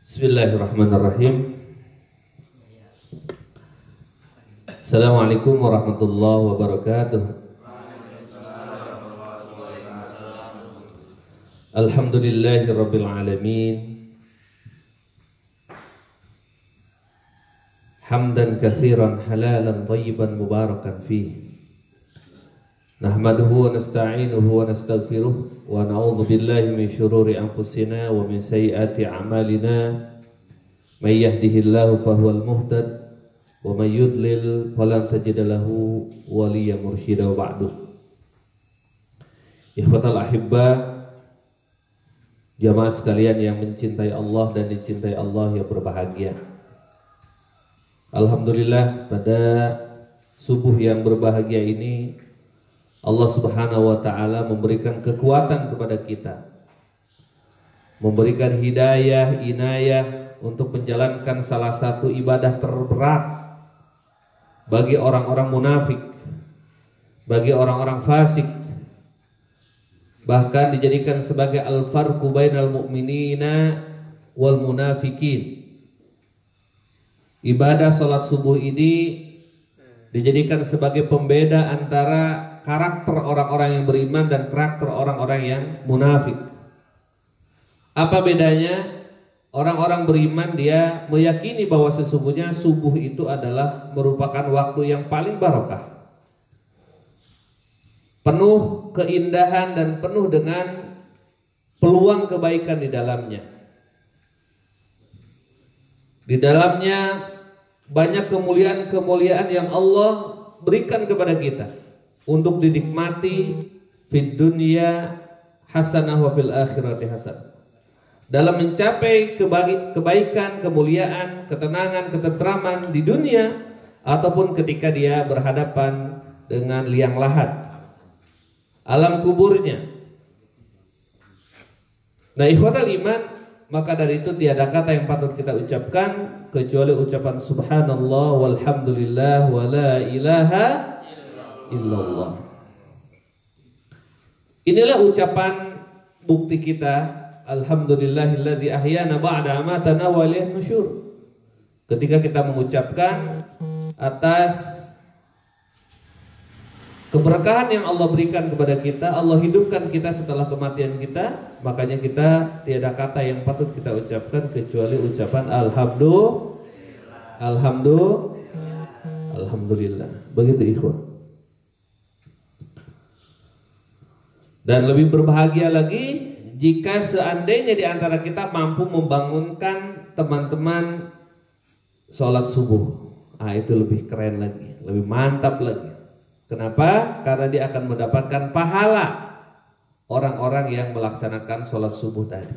Bismillahirrahmanirrahim. Assalamualaikum warahmatullahi wabarakatuh. Alhamdulillahirabbil alamin. Hamdan katsiran halalan thayyiban mubarakan fihi. Nahmaduhu wa nasta'inuhu wa nastaghfiruh wa na'udzu billahi min syururi anfusina wa min sayyiati a'malina. May yahdihillahu fahuwal muhtad wa may yudlil falan tajida lahu waliyyan mursyida wa ba'du. Ikhwatal ahibba, jamaah sekalian yang mencintai Allah dan dicintai Allah yang berbahagia. Alhamdulillah, pada subuh yang berbahagia ini Allah Subhanahu wa ta'ala memberikan kekuatan kepada kita, memberikan hidayah, inayah untuk menjalankan salah satu ibadah terberat bagi orang-orang munafik, bagi orang-orang fasik, bahkan dijadikan sebagai al-farqu bainal mu'minina wal munafikin. Ibadah salat subuh ini dijadikan sebagai pembeda antara karakter orang-orang yang beriman dan karakter orang-orang yang munafik. Apa bedanya? Orang-orang beriman dia meyakini bahwa sesungguhnya subuh itu adalah merupakan waktu yang paling barokah, penuh keindahan dan penuh dengan peluang kebaikan di dalamnya. Di dalamnya banyak kemuliaan-kemuliaan yang Allah berikan kepada kita untuk dinikmati fid dunya hasanah wa fil akhirati hasanah. Dalam mencapai kebaikan, kemuliaan, ketenangan, ketentraman di dunia ataupun ketika dia berhadapan dengan liang lahat, alam kuburnya. Nah, ikhwatal iman, maka dari itu tiada kata yang patut kita ucapkan kecuali ucapan subhanallah walhamdulillah wa la ilaha illallah. Inilah ucapan bukti kita, alhamdulillahilladzi ahyana ba'da amatana wa ilaihin nusyur. Ketika kita mengucapkan atas keberkahan yang Allah berikan kepada kita, Allah hidupkan kita setelah kematian kita, makanya kita tiada kata yang patut kita ucapkan kecuali ucapan alhamdulillah. Begitu ikhwan. Dan lebih berbahagia lagi jika seandainya di antara kita mampu membangunkan teman-teman sholat subuh. Itu lebih keren lagi, lebih mantap lagi. Kenapa? Karena dia akan mendapatkan pahala orang-orang yang melaksanakan sholat subuh tadi.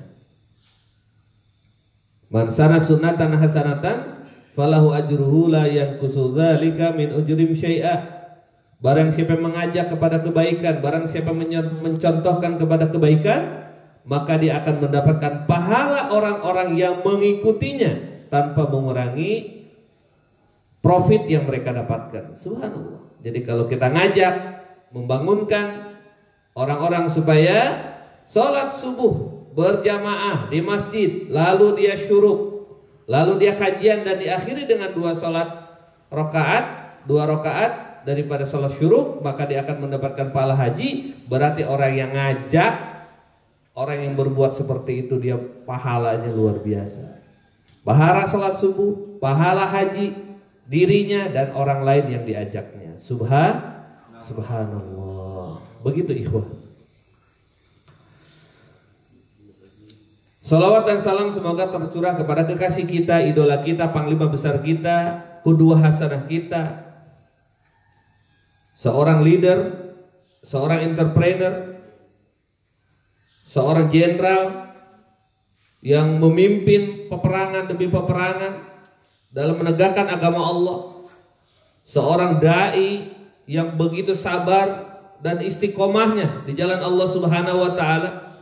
Man sana sunnatan hasanatan falahu ajruhu la yanqusu dzalika min ujrim syai'a. Barang siapa mengajak kepada kebaikan, barang siapa mencontohkan kepada kebaikan, maka dia akan mendapatkan pahala orang-orang yang mengikutinya tanpa mengurangi profit yang mereka dapatkan. Subhanallah. Jadi kalau kita ngajak, membangunkan orang-orang supaya sholat subuh berjamaah di masjid, lalu dia syuruk, lalu dia kajian dan diakhiri dengan dua rakaat daripada sholat syuruk, maka dia akan mendapatkan pahala haji. Berarti orang yang ngajak, orang yang berbuat seperti itu, dia pahalanya luar biasa. Pahala sholat subuh, pahala haji, dirinya dan orang lain yang diajaknya. Subhanallah. Begitu ikhwah. Salawat dan salam semoga tercurah kepada kekasih kita, idola kita, panglima besar kita, qudwah hasanah kita, seorang leader, seorang entrepreneur, seorang jenderal yang memimpin peperangan demi peperangan dalam menegakkan agama Allah, seorang dai yang begitu sabar dan istiqomahnya di jalan Allah Subhanahu wa ta'ala.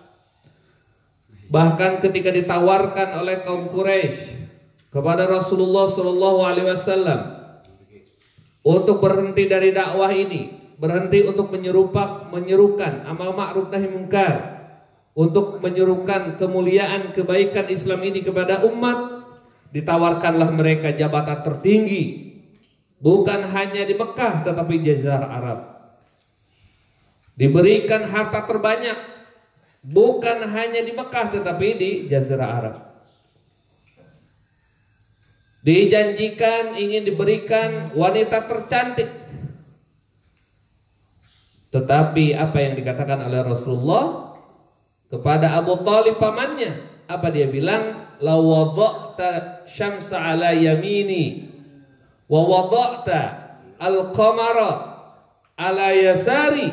Bahkan ketika ditawarkan oleh kaum Quraisy kepada Rasulullah sallallahu alaihi wasallam untuk berhenti dari dakwah ini, berhenti untuk menyerukan amal ma'ruf nahi munkar, untuk menyerukan kemuliaan kebaikan Islam ini kepada umat, ditawarkanlah mereka jabatan tertinggi, bukan hanya di Mekah tetapi di Jazirah Arab. Diberikan harta terbanyak, bukan hanya di Mekah tetapi di Jazirah Arab. Dijanjikan ingin diberikan wanita tercantik, tetapi apa yang dikatakan oleh Rasulullah kepada Abu Thalib pamannya, apa dia bilang? La wada'ta syamsa ala yamini wa wada'ta al-qamara ala yasari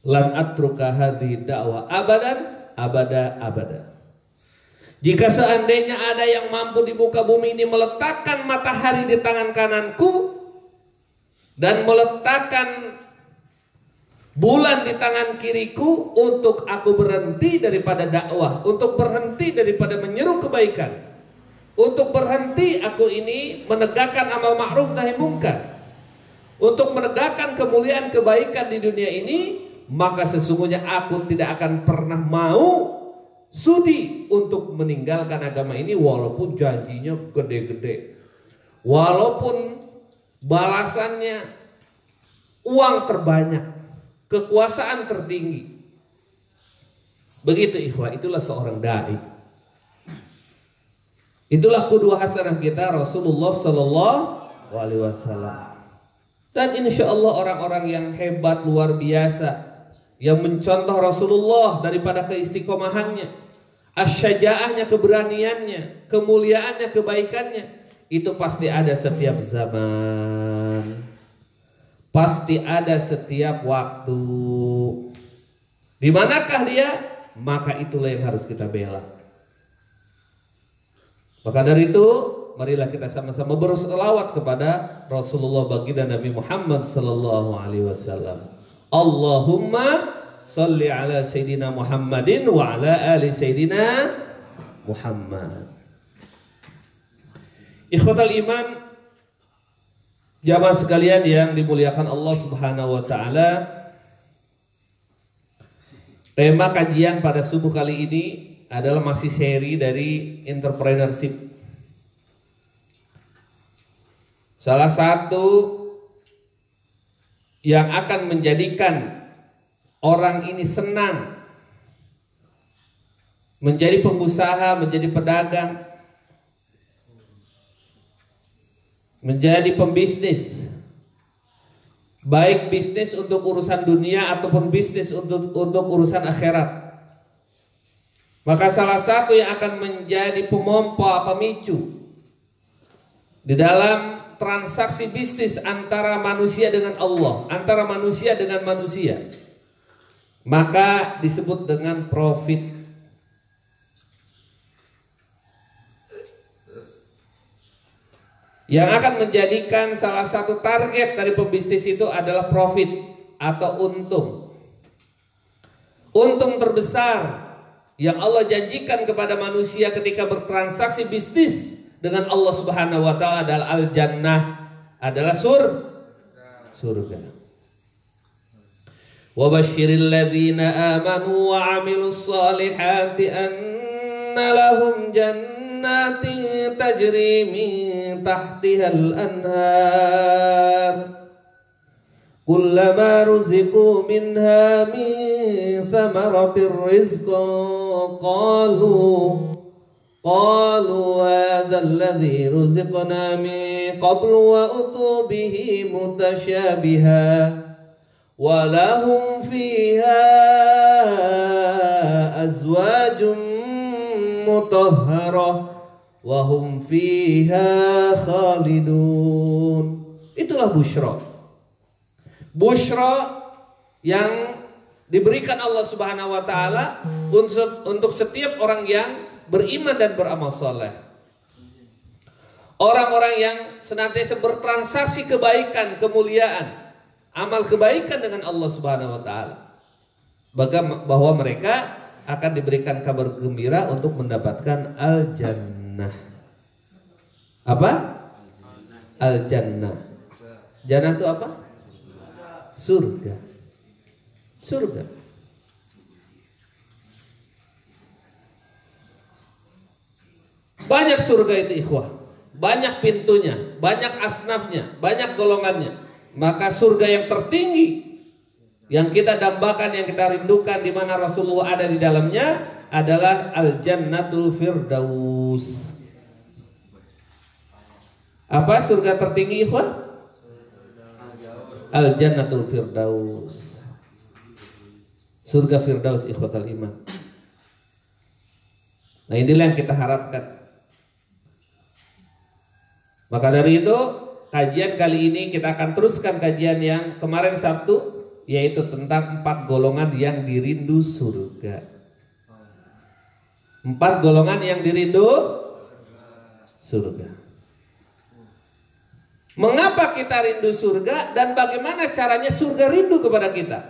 lan atruka hadhihi da'wa abadan abada. Jika seandainya ada yang mampu di muka bumi ini meletakkan matahari di tangan kananku dan meletakkan bulan di tangan kiriku untuk aku berhenti daripada dakwah, untuk berhenti daripada menyeru kebaikan, untuk berhenti aku ini menegakkan amal ma'ruf nahi munkar, untuk menegakkan kemuliaan kebaikan di dunia ini, maka sesungguhnya aku tidak akan pernah mau sudi untuk meninggalkan agama ini walaupun janjinya gede-gede, walaupun balasannya uang terbanyak, kekuasaan tertinggi. Begitu ikhwah, itulah seorang dai. Itulah qudwah hasanah kita Rasulullah sallallahu alaihi wasallam. Dan insya Allah orang-orang yang hebat luar biasa, yang mencontoh Rasulullah daripada keistiqomahannya, asyajaahnya, keberaniannya, kemuliaannya, kebaikannya, itu pasti ada setiap zaman, pasti ada setiap waktu. Di manakah dia? Maka itulah yang harus kita bela. Maka dari itu, marilah kita sama-sama berselawat kepada Rasulullah baginda Nabi Muhammad sallallahu alaihi wasallam. Allahumma salli ala Sayyidina Muhammadin wa ala ali Sayyidina Muhammad. Ikhwatal iman, jamaah sekalian yang dimuliakan Allah Subhanahu wa taala, tema kajian pada subuh kali ini adalah masih seri dari entrepreneurship. Salah satu yang akan menjadikan orang ini senang menjadi pengusaha, menjadi pedagang, menjadi pembisnis, baik bisnis untuk urusan dunia ataupun bisnis untuk urusan akhirat. Maka salah satu yang akan menjadi pemompa, pemicu di dalam transaksi bisnis antara manusia dengan Allah, antara manusia dengan manusia, maka disebut dengan profit. Yang akan menjadikan salah satu target dari pembisnis itu adalah profit atau untung. Untung terbesar yang Allah janjikan kepada manusia ketika bertransaksi bisnis dengan Allah Subhanahu wa taala adalah al-jannah, adalah surga. Wa basyiril ladzina amanu wa 'amilus solihati anna lahum jannatin tajri min tahtihal anhar kullama ruziqu minha min thamaratir rizqan qalu hadha alladhi ruziqna min qablu wa utu bihi mutasyabiha wa lahum fiha azwajun mutahharah wa hum fiha khalidun. Itulah busyra. Busyra yang diberikan Allah Subhanahu wa taala untuk setiap orang yang beriman dan beramal soleh. Orang-orang yang senantiasa bertransaksi kebaikan, kemuliaan, amal kebaikan dengan Allah Subhanahu wa taala, bahwa mereka akan diberikan kabar gembira untuk mendapatkan al-jannah. Apa? Al-jannah. Jannah itu apa? Surga. Surga. Banyak surga itu ikhwah, banyak pintunya, banyak asnafnya, banyak golongannya. Maka surga yang tertinggi yang kita dambakan, yang kita rindukan, di mana Rasulullah ada di dalamnya, adalah Al-Jannatul Firdaus. Apa surga tertinggi ikhwan? Al-Jannatul Firdaus. Surga Firdaus ikhwatal iman. Nah, inilah yang kita harapkan. Maka dari itu, kajian kali ini kita akan teruskan kajian yang kemarin Sabtu, yaitu tentang 4 golongan yang dirindu surga. 4 golongan yang dirindu surga. Mengapa kita rindu surga dan bagaimana caranya surga rindu kepada kita?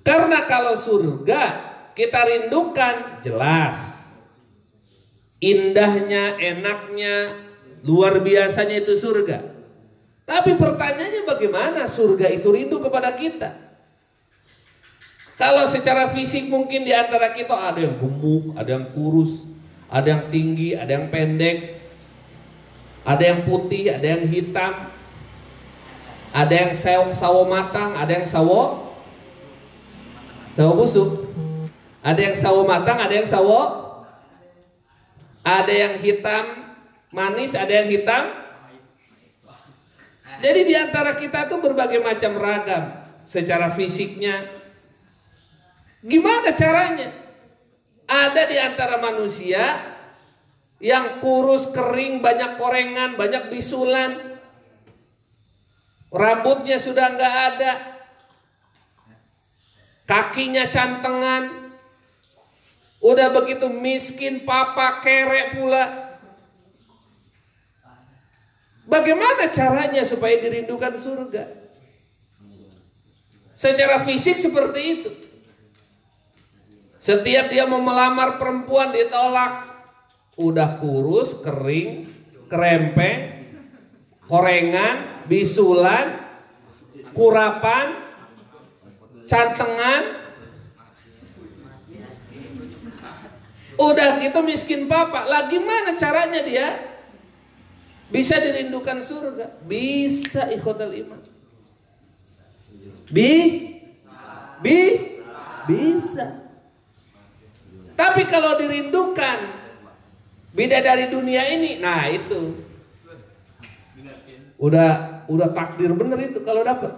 Karena kalau surga kita rindukan, jelas indahnya, enaknya, luar biasanya itu surga. Tapi pertanyaannya, bagaimana surga itu rindu kepada kita? Kalau secara fisik mungkin di antara kita ada yang gemuk, ada yang kurus, ada yang tinggi, ada yang pendek, ada yang putih, ada yang hitam, ada yang sawo matang, ada yang sawo busuk, ada yang sawo matang, ada yang sawo, ada yang hitam manis, ada yang hitam. Jadi di antara kita tuh berbagai macam ragam secara fisiknya. Gimana caranya? Ada di antara manusia yang kurus, kering, banyak korengan, banyak bisulan, rambutnya sudah nggak ada, kakinya cantengan, udah begitu miskin, papa kere pula. Bagaimana caranya supaya dirindukan surga? Secara fisik seperti itu. Setiap dia mau melamar perempuan ditolak. Udah kurus, kering, kerempeng, korengan, bisulan, kurapan, cantengan. Udah gitu miskin papa. Lah gimana caranya dia bisa dirindukan surga? Bisa ikhwatal iman. Bisa. Tapi kalau dirindukan bidadari dunia ini, nah itu udah takdir bener itu kalau dapat.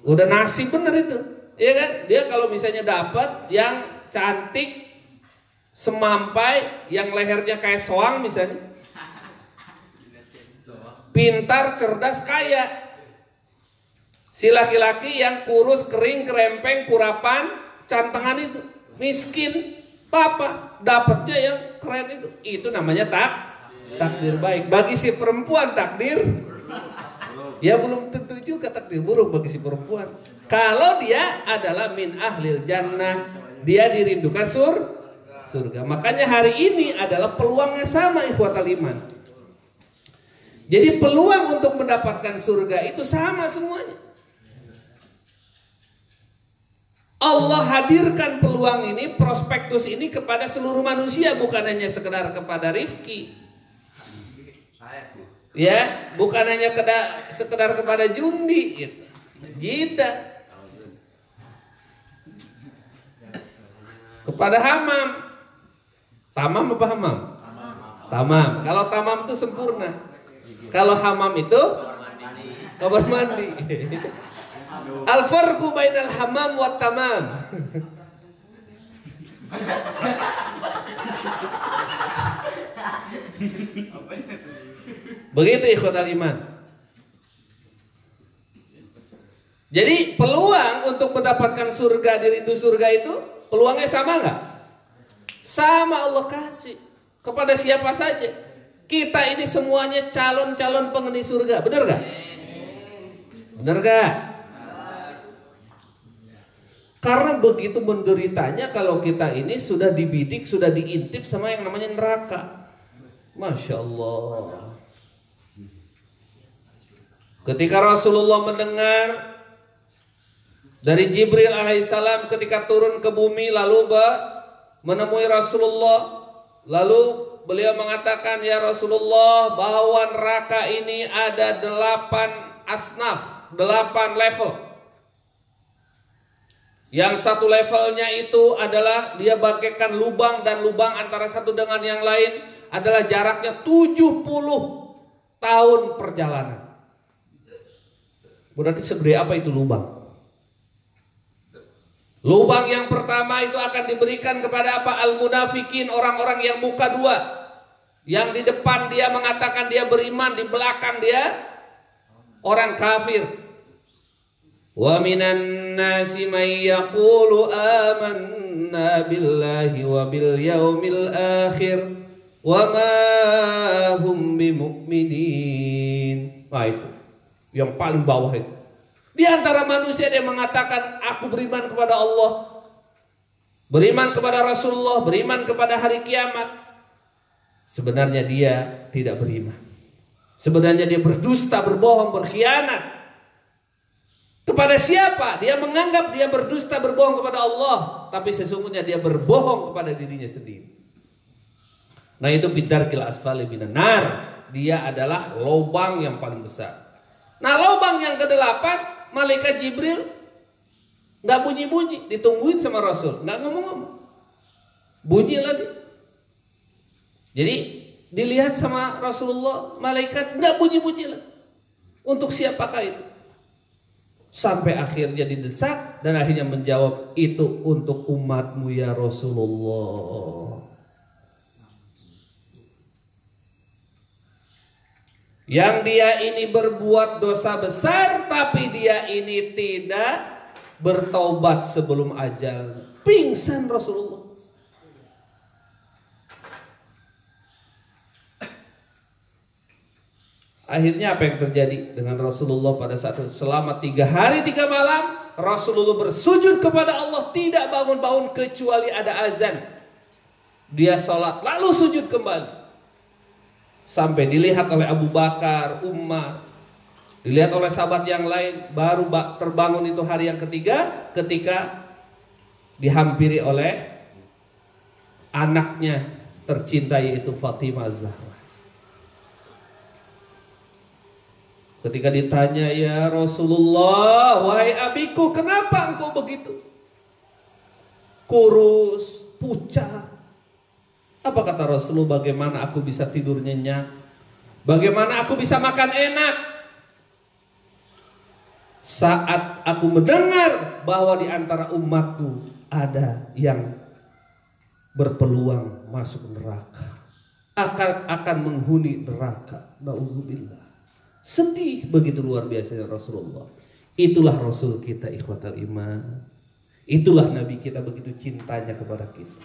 Udah nasib bener itu. Iya kan? Dia kalau misalnya dapat yang cantik, semampai, yang lehernya kayak soang misalnya, pintar, cerdas, kaya. Si laki-laki yang kurus, kering, kerempeng, kurapan, cantengan itu, miskin, papa, dapatnya yang keren itu namanya takdir baik. Bagi si perempuan takdir, ya belum tentu juga takdir buruk bagi si perempuan. Kalau dia adalah min ahlil jannah, dia dirindukan surga. Makanya hari ini adalah peluangnya sama ikhwatal iman. Jadi peluang untuk mendapatkan surga itu sama semuanya. Allah hadirkan peluang ini, prospektus ini kepada seluruh manusia, bukan hanya sekedar kepada Rifki. Ya, bukan hanya sekedar kepada Jundi gitu. Tidak. Kepada Hamam. Tamam apa Hamam? Tamam. Kalau Tamam itu sempurna. Kalau Hamam itu kamar mandi. Al-farqu bainal hamam wa tamam. Begitu ikhwatal iman. Jadi peluang untuk mendapatkan surga, dirindu surga itu peluangnya sama nggak? Sama, Allah kasih kepada siapa saja. Kita ini semuanya calon-calon penghuni surga, benar nggak? Benar nggak? Karena begitu menderitanya kalau kita ini sudah dibidik, sudah diintip sama yang namanya neraka. Masya Allah. Ketika Rasulullah mendengar dari Jibril alaihissalam ketika turun ke bumi lalu menemui Rasulullah, lalu beliau mengatakan, ya Rasulullah, bahwa neraka ini ada 8 asnaf, 8 level. Yang satu levelnya itu adalah dia bagaikan lubang, dan lubang antara satu dengan yang lain adalah jaraknya 70 tahun perjalanan. Berarti segede apa itu lubang? Lubang yang pertama itu akan diberikan kepada apa? Al-munafikin, orang-orang yang muka dua. Yang di depan dia mengatakan dia beriman, di belakang dia orang kafir. Wa minan nasi may yaqulu amanna billahi wa bil yaumil akhir wa ma hum bimu'minin. Nah, itu yang paling bawah itu. Di antara manusia dia mengatakan aku beriman kepada Allah, beriman kepada Rasulullah, beriman kepada hari kiamat. Sebenarnya dia tidak beriman. Sebenarnya dia berdusta, berbohong, berkhianat. Kepada siapa? Dia menganggap dia berdusta, berbohong kepada Allah, tapi sesungguhnya dia berbohong kepada dirinya sendiri. Nah, itu bidarkil asfali minan nar. Dia adalah lubang yang paling besar. Nah, lubang yang ke-8, malaikat Jibril nggak bunyi-bunyi, ditungguin sama Rasul, nggak ngomong-ngomong, bunyi lagi. Jadi dilihat sama Rasulullah, malaikat nggak bunyi-bunyi lagi. Untuk siapakah itu? Sampai akhirnya didesak dan akhirnya menjawab, itu untuk umatmu ya Rasulullah. Yang dia ini berbuat dosa besar, tapi dia ini tidak bertaubat sebelum ajal. Pingsan Rasulullah. Akhirnya apa yang terjadi dengan Rasulullah pada saat itu? Selama 3 hari 3 malam Rasulullah bersujud kepada Allah, tidak bangun-bangun kecuali ada azan. Dia sholat lalu sujud kembali, sampai dilihat oleh Abu Bakar, Umar, dilihat oleh sahabat yang lain. Baru terbangun itu hari yang ketiga, ketika dihampiri oleh anaknya tercinta, yaitu Fatimah Zahra. Ketika ditanya, ya Rasulullah, wahai abiku, kenapa engkau begitu kurus, pucat? Apa kata Rasulullah? Bagaimana aku bisa tidur nyenyak? Bagaimana aku bisa makan enak? Saat aku mendengar bahwa di antara umatku ada yang berpeluang masuk neraka, akan menghuni neraka. Nauzubillah. Sedih begitu luar biasanya Rasulullah. Itulah Rasul kita, ikhwatal iman. Itulah Nabi kita, begitu cintanya kepada kita.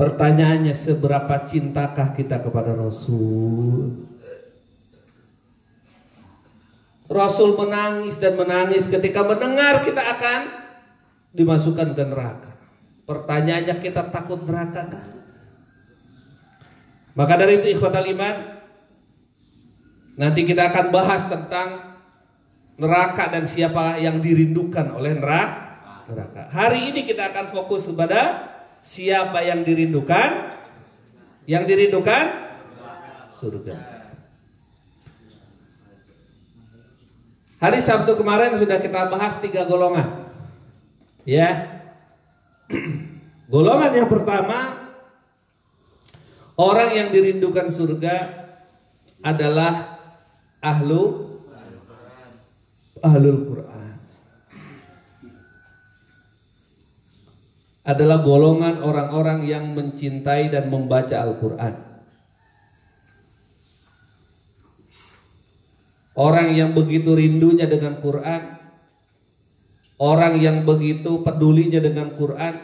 Pertanyaannya, seberapa cintakah kita kepada Rasul? Rasul menangis dan menangis ketika mendengar kita akan dimasukkan ke neraka. Pertanyaannya, kita takut neraka kan? Maka dari itu ikhwatal iman, nanti kita akan bahas tentang neraka dan siapa yang dirindukan oleh neraka. Hari ini kita akan fokus kepada siapa yang dirindukan. Yang dirindukan surga. Hari Sabtu kemarin sudah kita bahas 3 golongan. Ya. Golongan yang pertama, orang yang dirindukan surga adalah Ahlul Quran. Adalah golongan orang-orang yang mencintai dan membaca Al-Quran. Orang yang begitu rindunya dengan Quran, orang yang begitu pedulinya dengan Quran,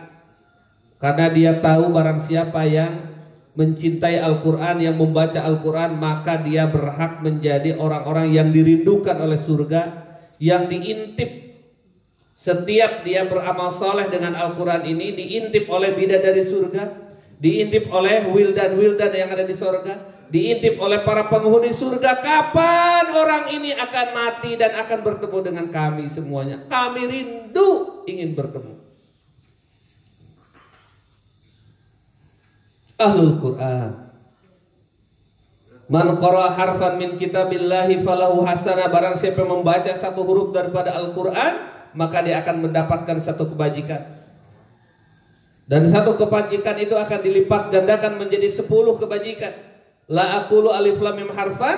karena dia tahu barang siapa yang mencintai Al-Quran, yang membaca Al-Quran, maka dia berhak menjadi orang-orang yang dirindukan oleh surga, yang diintip. Setiap dia beramal soleh dengan Al-Quran ini diintip oleh bidadari surga, diintip oleh wildan-wildan yang ada di surga, diintip oleh para penghuni surga. Kapan orang ini akan mati dan akan bertemu dengan kami semuanya? Kami rindu ingin bertemu. ahlul Quran. Man qara'a harfan min kitabillahi falahu hasanah. Barang siapa yang membaca satu huruf daripada Al-Quran, maka dia akan mendapatkan satu kebajikan. Dan satu kebajikan itu akan dilipat gandakan menjadi 10 kebajikan. La aqulu alif lam mim harfan,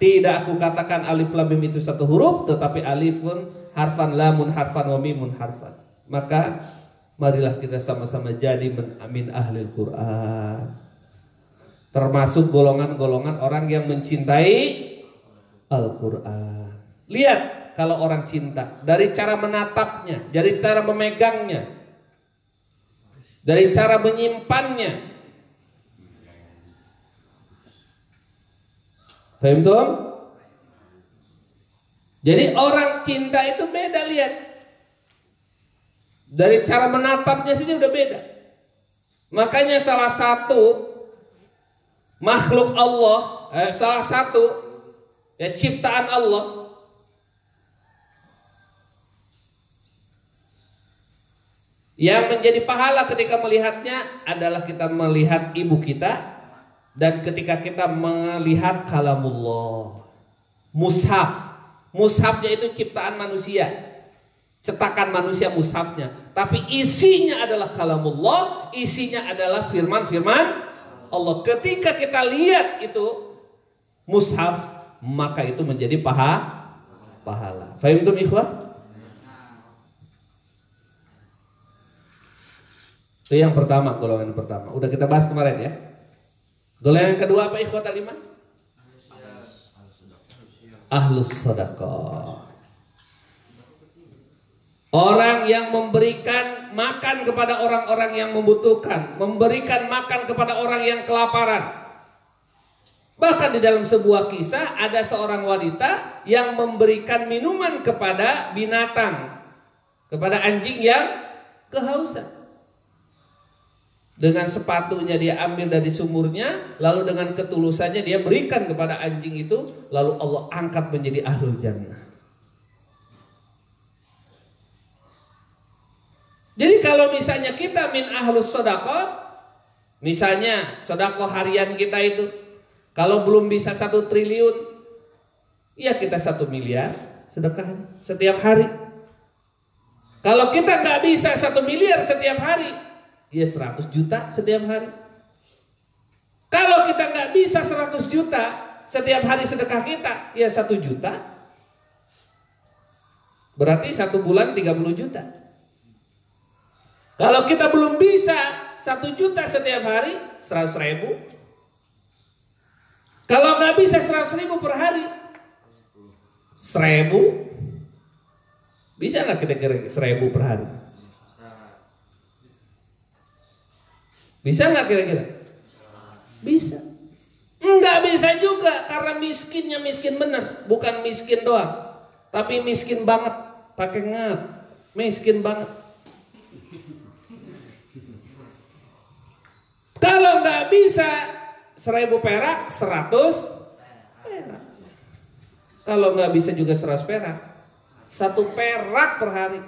tidak aku katakan alif lam mim itu satu huruf, tetapi alifun harfan, lamun harfan, wa mimun harfan. Maka marilah kita sama-sama jadi min ahlil Quran. Termasuk golongan-golongan orang yang mencintai Al-Quran. Lihat kalau orang cinta, dari cara menatapnya, dari cara memegangnya, dari cara menyimpannya. Paham tuh? Jadi orang cinta itu beda, lihat. Dari cara menatapnya saja udah beda. Makanya salah satu makhluk Allah, salah satu ciptaan Allah yang menjadi pahala ketika melihatnya adalah kita melihat ibu kita, dan ketika kita melihat kalamullah, mushaf. Mushafnya itu ciptaan manusia, cetakan manusia mushafnya, tapi isinya adalah kalamullah, isinya adalah firman-firman Allah. Ketika kita lihat itu mushaf, maka itu menjadi pahala. Fahimtum ikhwah? Itu yang pertama, golongan pertama. Udah kita bahas kemarin ya. Golongan yang kedua apa ikhwah talimah? Ahlus sedekah. Orang yang memberikan makan kepada orang-orang yang membutuhkan, memberikan makan kepada orang yang kelaparan. Bahkan di dalam sebuah kisah ada seorang wanita yang memberikan minuman kepada binatang, kepada anjing yang kehausan. Dengan sepatunya dia ambil dari sumurnya, lalu dengan ketulusannya dia berikan kepada anjing itu, lalu Allah angkat menjadi ahlul jannah. Jadi kalau misalnya kita min ahlus sedekah, misalnya sedekah harian kita itu kalau belum bisa 1 triliun, ya kita 1 miliar sedekah setiap hari. Kalau kita nggak bisa 1 miliar setiap hari, ya 100 juta setiap hari. Kalau kita nggak bisa 100 juta setiap hari sedekah kita, ya 1 juta. Berarti 1 bulan 30 juta. Kalau kita belum bisa 1 juta setiap hari, 100 ribu. Kalau nggak bisa 100 ribu per hari, 1000. Bisa nggak kira-kira 1000 per hari? Bisa nggak kira-kira? Bisa. Nggak bisa juga, karena miskinnya miskin bener, bukan miskin doang, tapi miskin banget, pakai ngat, miskin banget. Kalau nggak bisa 1000 perak, 100 perak. Kalau nggak bisa juga 100 perak, 1 perak per hari.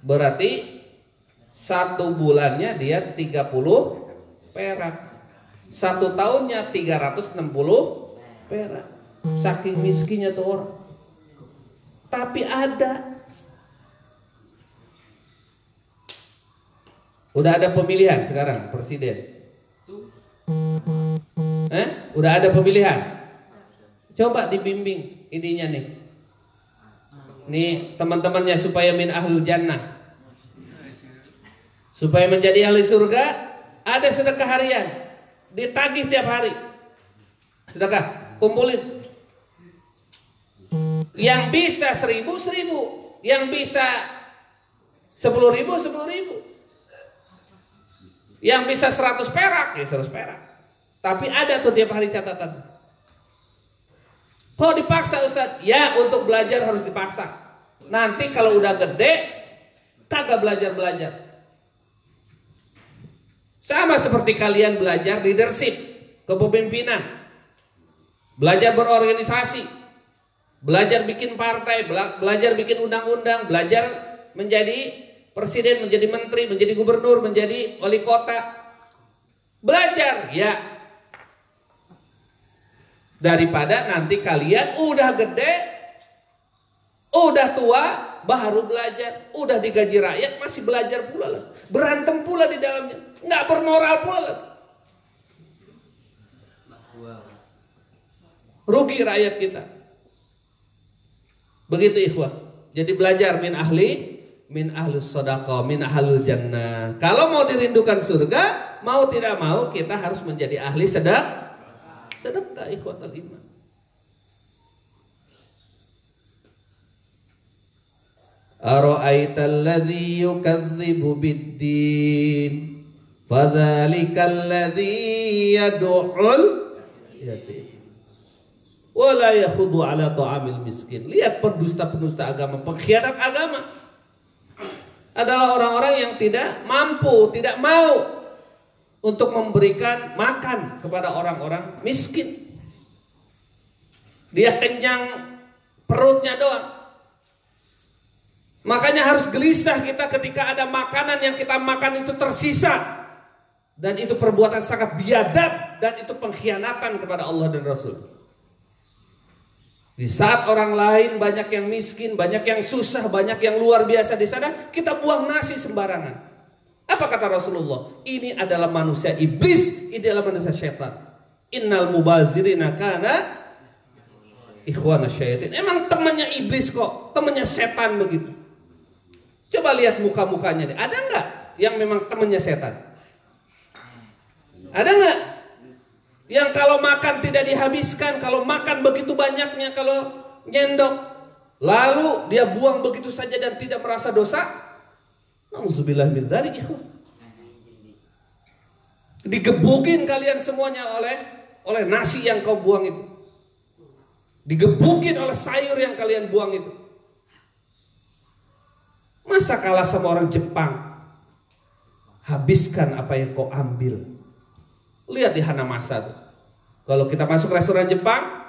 Berarti 1 bulannya dia 30 perak. 1 tahunnya 360 perak. Saking miskinnya tuh orang. Tapi ada. Udah ada pemilihan sekarang presiden. Udah ada pemilihan. Coba dibimbing ininya nih. Nih teman-temannya supaya min ahlul jannah. Supaya menjadi ahli surga, ada sedekah harian. Ditagih tiap hari. Sedekah, kumpulin. Yang bisa 1000, 1000. Yang bisa 10.000, 10.000. Yang bisa 100 perak, ya 100 perak. Tapi ada tuh tiap hari catatan. Kok dipaksa Ustaz? Ya, untuk belajar harus dipaksa. Nanti kalau udah gede, kagak belajar-belajar. Sama seperti kalian belajar leadership, kepemimpinan, belajar berorganisasi, belajar bikin partai, belajar bikin undang-undang, belajar menjadi presiden, menjadi menteri, menjadi gubernur, menjadi wali kota. Belajar ya. Daripada nanti kalian udah gede, udah tua, baru belajar, udah digaji rakyat masih belajar pula lah. Berantem pula di dalamnya, nggak bermoral pula lah. Rugi rakyat kita. Begitu ikhwah. Jadi belajar min ahlus shadaqah, min ahlul jannah. Kalau mau dirindukan surga, mau tidak mau kita harus menjadi ahli sedekah ikhwatal iman. Ara'aital ladzi yukadzibu bid-din fadzalikal ladzi yad'ul yatim wa la yakhudhu ala ta'amil miskin. Lihat pendusta-pendusta agama, pengkhianat agama adalah orang-orang yang tidak mampu, tidak mau untuk memberikan makan kepada orang-orang miskin. Dia kenyang perutnya doang. Makanya harus gelisah kita ketika ada makanan yang kita makan itu tersisa. Dan itu perbuatan sangat biadab dan itu pengkhianatan kepada Allah dan Rasul. Di saat orang lain banyak yang miskin, banyak yang susah, banyak yang luar biasa di sana, kita buang nasi sembarangan. Apa kata Rasulullah? Ini adalah manusia iblis, ini adalah manusia syaitan. Innal mubazirina kana ikhwana syaitin. Emang temannya iblis kok, temannya setan begitu. Coba lihat muka-mukanya nih. Ada nggak yang memang temannya setan? Ada nggak? Yang kalau makan tidak dihabiskan, kalau makan begitu banyaknya, kalau nyendok, lalu dia buang begitu saja dan tidak merasa dosa? Nauzubillah min dzalik, ikhwan. Digebukin kalian semuanya oleh nasi yang kau buang itu. Digebukin oleh sayur yang kalian buang itu. Masa kalah sama orang Jepang? Habiskan apa yang kau ambil. Lihat di Hanamasa tuh. Kalau kita masuk restoran Jepang,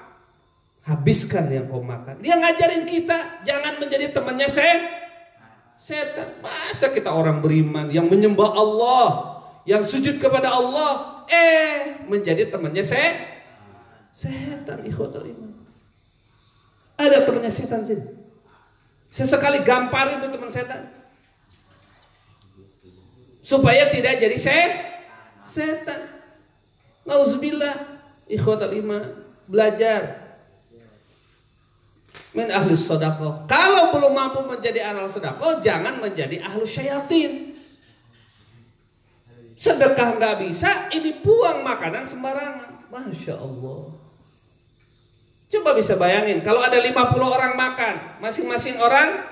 habiskan yang kau makan. Dia ngajarin kita jangan menjadi temannya setan. Masa kita orang beriman yang menyembah Allah, yang sujud kepada Allah, menjadi temannya setan, ikhwatul iman. Ada temannya setan sini. Sesekali gamparin tuh teman setan. Supaya tidak jadi setan. Nauzubillah, ikhwatal iman, belajar min ahlus shadaqah. Kalau belum mampu menjadi ahlus shadaqah, jangan menjadi ahlus syayatin. Sedekah nggak bisa, ini buang makanan sembarangan. Masya Allah. Coba bisa bayangin, kalau ada 50 orang makan, masing-masing orang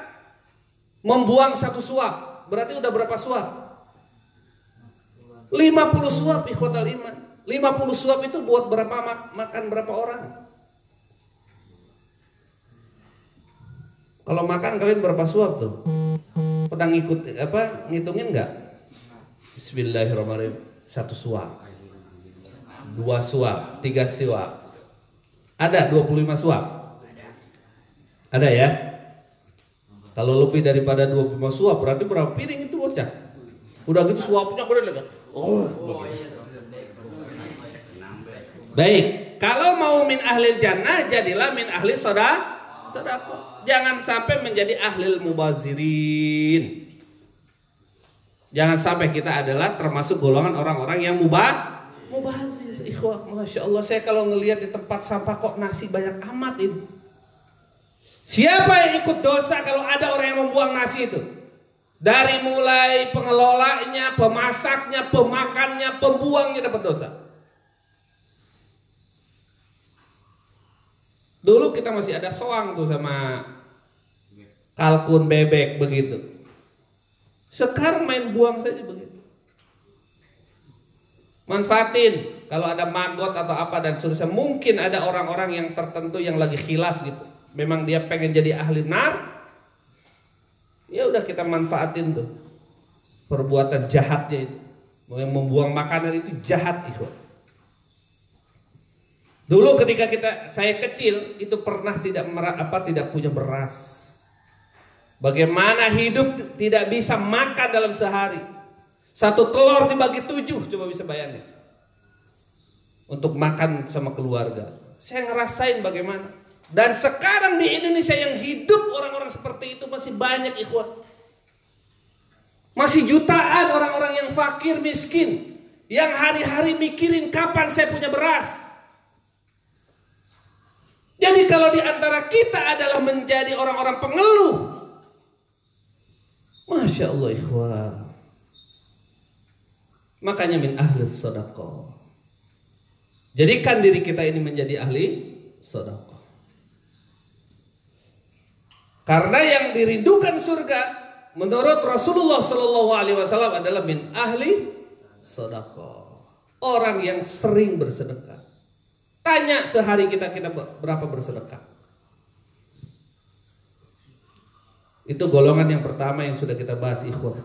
membuang 1 suap, berarti udah berapa suap? 50 suap, ikhwatal iman. 50 suap itu buat berapa makan berapa orang? Kalau makan kalian berapa suap tuh? Pernah ngitungin nggak? Bismillahirrahmanirrahim. 1 suap, 2 suap, 3 suap. Ada 25 suap? Ada ya? Kalau lebih daripada 25 suap berarti berapa piring itu bocah? Udah gitu suapnya udah lega. Baik, kalau mau min ahlil jannah, jadilah min ahli sedekah. Jangan sampai menjadi ahlil mubazirin. Jangan sampai kita adalah termasuk golongan orang-orang yang mubazir. Ikhwah, Masya Allah, saya kalau ngelihat di tempat sampah kok nasi banyak amat ini. Siapa yang ikut dosa kalau ada orang yang membuang nasi itu? Dari mulai pengelolanya, pemasaknya, pemakannya, pembuangnya dapat dosa. Dulu kita masih ada soang tuh sama kalkun bebek begitu. Sekarang main buang saja begitu. Manfaatin kalau ada maggot atau apa dan seterusnya. Mungkin ada orang-orang yang tertentu yang lagi khilaf gitu. Memang dia pengen jadi ahli nar. Ya udah kita manfaatin tuh perbuatan jahatnya itu. Yang membuang makanan itu jahat itu. Dulu ketika saya kecil itu pernah tidak punya beras. Bagaimana hidup tidak bisa makan dalam sehari. 1 telur dibagi 7, coba bisa bayangin. untuk makan sama keluarga. Saya ngerasain bagaimana. Dan sekarang di Indonesia yang hidup orang-orang seperti itu masih banyak, ikhwan. Masih jutaan orang-orang yang fakir miskin, yang hari-hari mikirin kapan saya punya beras. Jadi kalau di antara kita adalah menjadi orang-orang pengeluh, Masya Allah, ikhwan, makanya min ahli sedekah. Jadikan diri kita ini menjadi ahli sedekah. Karena yang dirindukan surga menurut Rasulullah Shallallahu Alaihi Wasallam adalah min ahli sedekah. Orang yang sering bersedekah. Tanya sehari kita berapa bersedekah. Itu golongan yang pertama yang sudah kita bahas, ikhwan.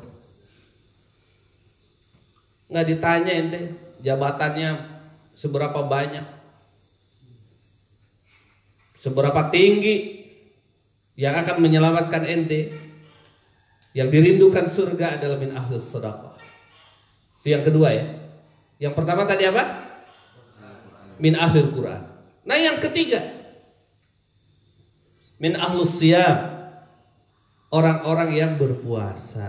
Nggak ditanya ente jabatannya seberapa banyak, seberapa tinggi, yang akan menyelamatkan ente. Yang dirindukan surga adalah min ahlus sedekah. Itu yang kedua ya. Yang pertama tadi apa? Min ahlul Quran. Nah yang ketiga, min ahlus siyam. Orang-orang yang berpuasa.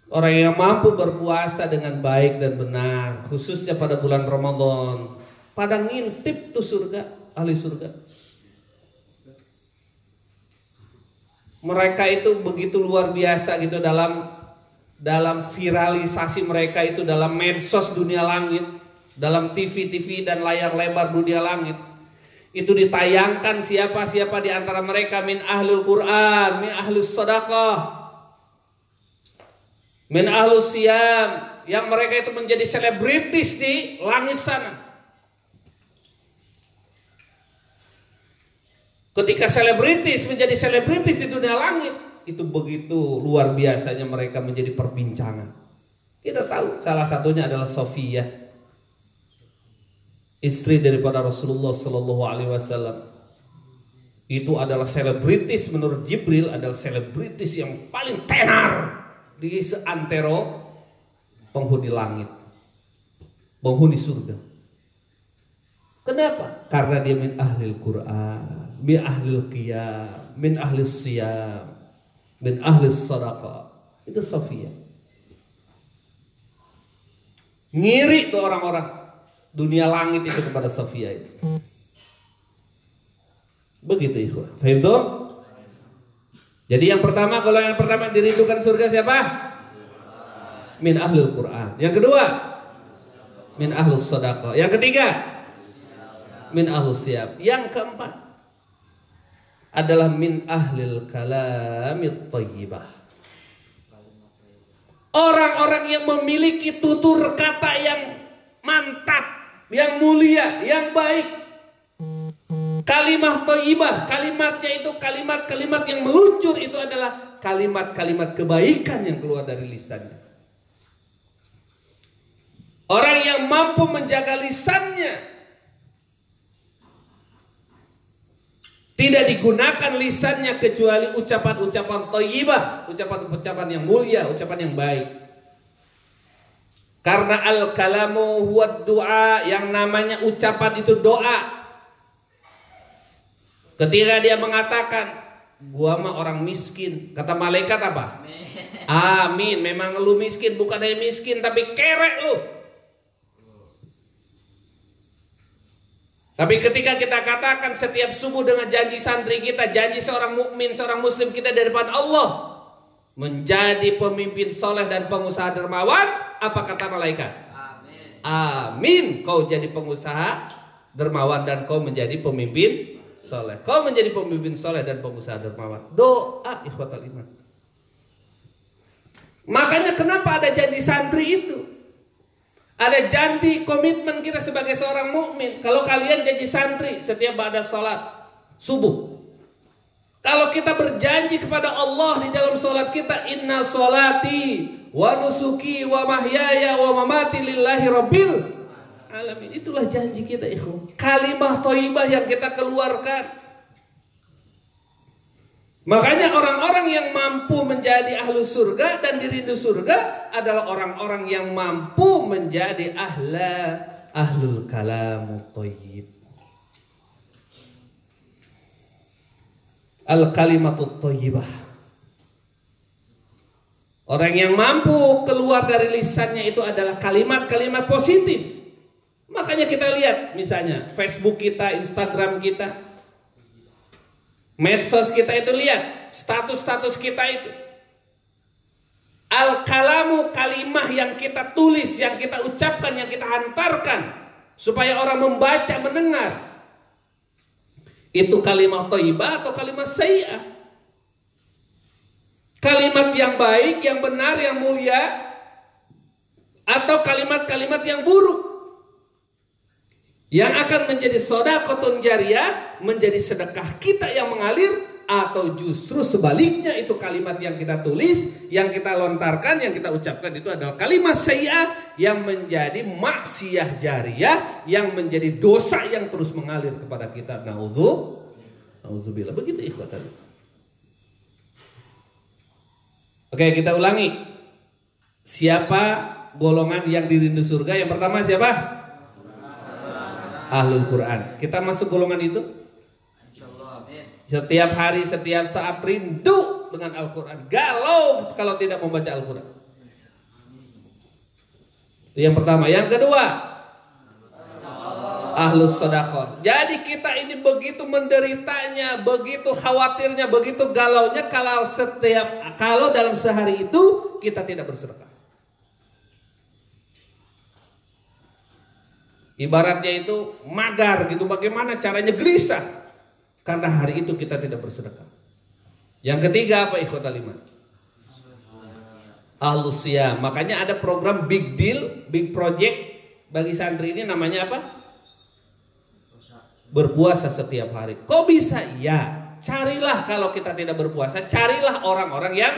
Orang yang mampu berpuasa dengan baik dan benar, khususnya pada bulan Ramadan, pada ngintip tuh surga, ahli surga. Mereka itu begitu luar biasa gitu dalam viralisasi mereka itu dalam medsos dunia langit, dalam TV dan layar lebar dunia langit. Itu ditayangkan siapa-siapa di antara mereka min ahlul Quran, min ahlus sedekah, min ahlus siyam, yang mereka itu menjadi selebritis di langit sana. Ketika selebritis menjadi selebritis di dunia langit, itu begitu luar biasanya mereka menjadi perbincangan. Kita tahu salah satunya adalah Sofiyah, istri daripada Rasulullah Sallallahu Alaihi Wasallam. Itu adalah selebritis menurut Jibril, adalah selebritis yang paling tenar di seantero penghuni langit, penghuni surga. Kenapa? Karena dia min ahlil Quran, min ahlil qiyam, min ahlis siyam, min ahlis sadaqah. Itu Sofiyah. Ngiri tuh orang-orang dunia langit itu kepada Sofiyah itu. Begitu ikhwan. Paham tuh? Jadi yang pertama, kalau yang pertama dirindukan surga siapa? Min ahlul Quran. Yang kedua, min ahlus sadaqah. Yang ketiga, min ahlus siyam. Yang keempat adalah min ahlil kalamit thayyibah. Orang-orang yang memiliki tutur kata yang mantap, yang mulia, yang baik. Kalimah thayyibah, kalimatnya itu kalimat-kalimat yang meluncur, itu adalah kalimat-kalimat kebaikan yang keluar dari lisannya. Orang yang mampu menjaga lisannya, tidak digunakan lisannya kecuali ucapan-ucapan thayyibah, ucapan-ucapan yang mulia, ucapan yang baik. Karena al-kalamu huwa doa, yang namanya ucapan itu doa. Ketika dia mengatakan, gua mah orang miskin, kata malaikat apa? Amin. Memang lu miskin, bukan hanya miskin tapi kerek lu. Tapi ketika kita katakan setiap subuh dengan janji santri kita, janji seorang mukmin, seorang muslim kita di depan Allah, menjadi pemimpin soleh dan pengusaha dermawan, apa kata malaikat? Amin. Amin. Kau jadi pengusaha dermawan dan kau menjadi pemimpin soleh. Kau menjadi pemimpin soleh dan pengusaha dermawan. Doa ikhwatal iman. Makanya kenapa ada janji santri itu? Ada janji komitmen kita sebagai seorang mukmin. Kalau kalian janji santri setiap ba'da salat subuh, kalau kita berjanji kepada Allah di dalam salat kita, inna sholati wa nusuki wa mahyaya wa mamati lillahi rabbil alamin. Itulah janji kita, ikhwan. Kalimah thayyibah yang kita keluarkan. Makanya orang-orang yang mampu menjadi ahlu surga dan dirindu surga adalah orang-orang yang mampu menjadi ahlul kalam thayyib. Al kalimatut thayyibah. Orang yang mampu keluar dari lisannya itu adalah kalimat-kalimat positif. Makanya kita lihat misalnya Facebook kita, Instagram kita, medsos kita itu, lihat status-status kita itu. Al-kalamu, kalimah yang kita tulis, yang kita ucapkan, yang kita hantarkan supaya orang membaca, mendengar. Itu kalimat thayyibah atau kalimat sayyi'ah? Kalimat yang baik, yang benar, yang mulia, atau kalimat-kalimat yang buruk yang akan menjadi shadaqatun jariyah, menjadi sedekah kita yang mengalir, atau justru sebaliknya itu kalimat yang kita tulis, yang kita lontarkan, yang kita ucapkan itu adalah kalimat sayyi'ah yang menjadi maksiyah jariyah, yang menjadi dosa yang terus mengalir kepada kita. Nauzubillah. Begitu ikhwatan. Oke, kita ulangi. Siapa golongan yang dirindu surga? Yang pertama siapa? Ahlul Quran. Kita masuk golongan itu? Setiap hari, setiap saat rindu dengan Al-Quran. Galau kalau tidak membaca Al-Quran. Itu yang pertama. Yang kedua, ahlus sedekah. Jadi kita ini begitu menderitanya, begitu khawatirnya, begitu galaunya kalau dalam sehari itu kita tidak bersedekah. Ibaratnya itu magar gitu, bagaimana caranya, gelisah karena hari itu kita tidak bersedekah. Yang ketiga apa ikhwatal iman? Ahlus siyam. Makanya ada program big deal, big project bagi santri ini, namanya apa? Berpuasa setiap hari. Kok bisa? Ya, carilah kalau kita tidak berpuasa, carilah orang-orang yang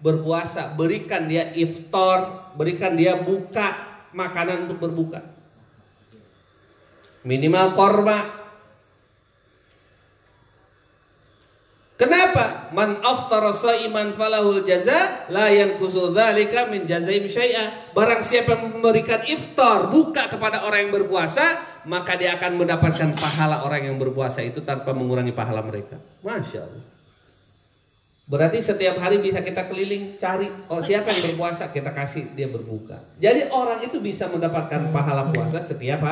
berpuasa, berikan dia iftar, berikan dia buka, makanan untuk berbuka. Minimal korma. Kenapa? Man aftara shaiman falahul jaza la yanqusu dzalika min jazaim syai'a. Barang siapa yang memberikan iftar, buka kepada orang yang berpuasa, maka dia akan mendapatkan pahala orang yang berpuasa itu tanpa mengurangi pahala mereka. Masya Allah. Berarti setiap hari bisa kita keliling cari, oh siapa yang berpuasa, kita kasih dia berbuka. Jadi orang itu bisa mendapatkan pahala puasa setiap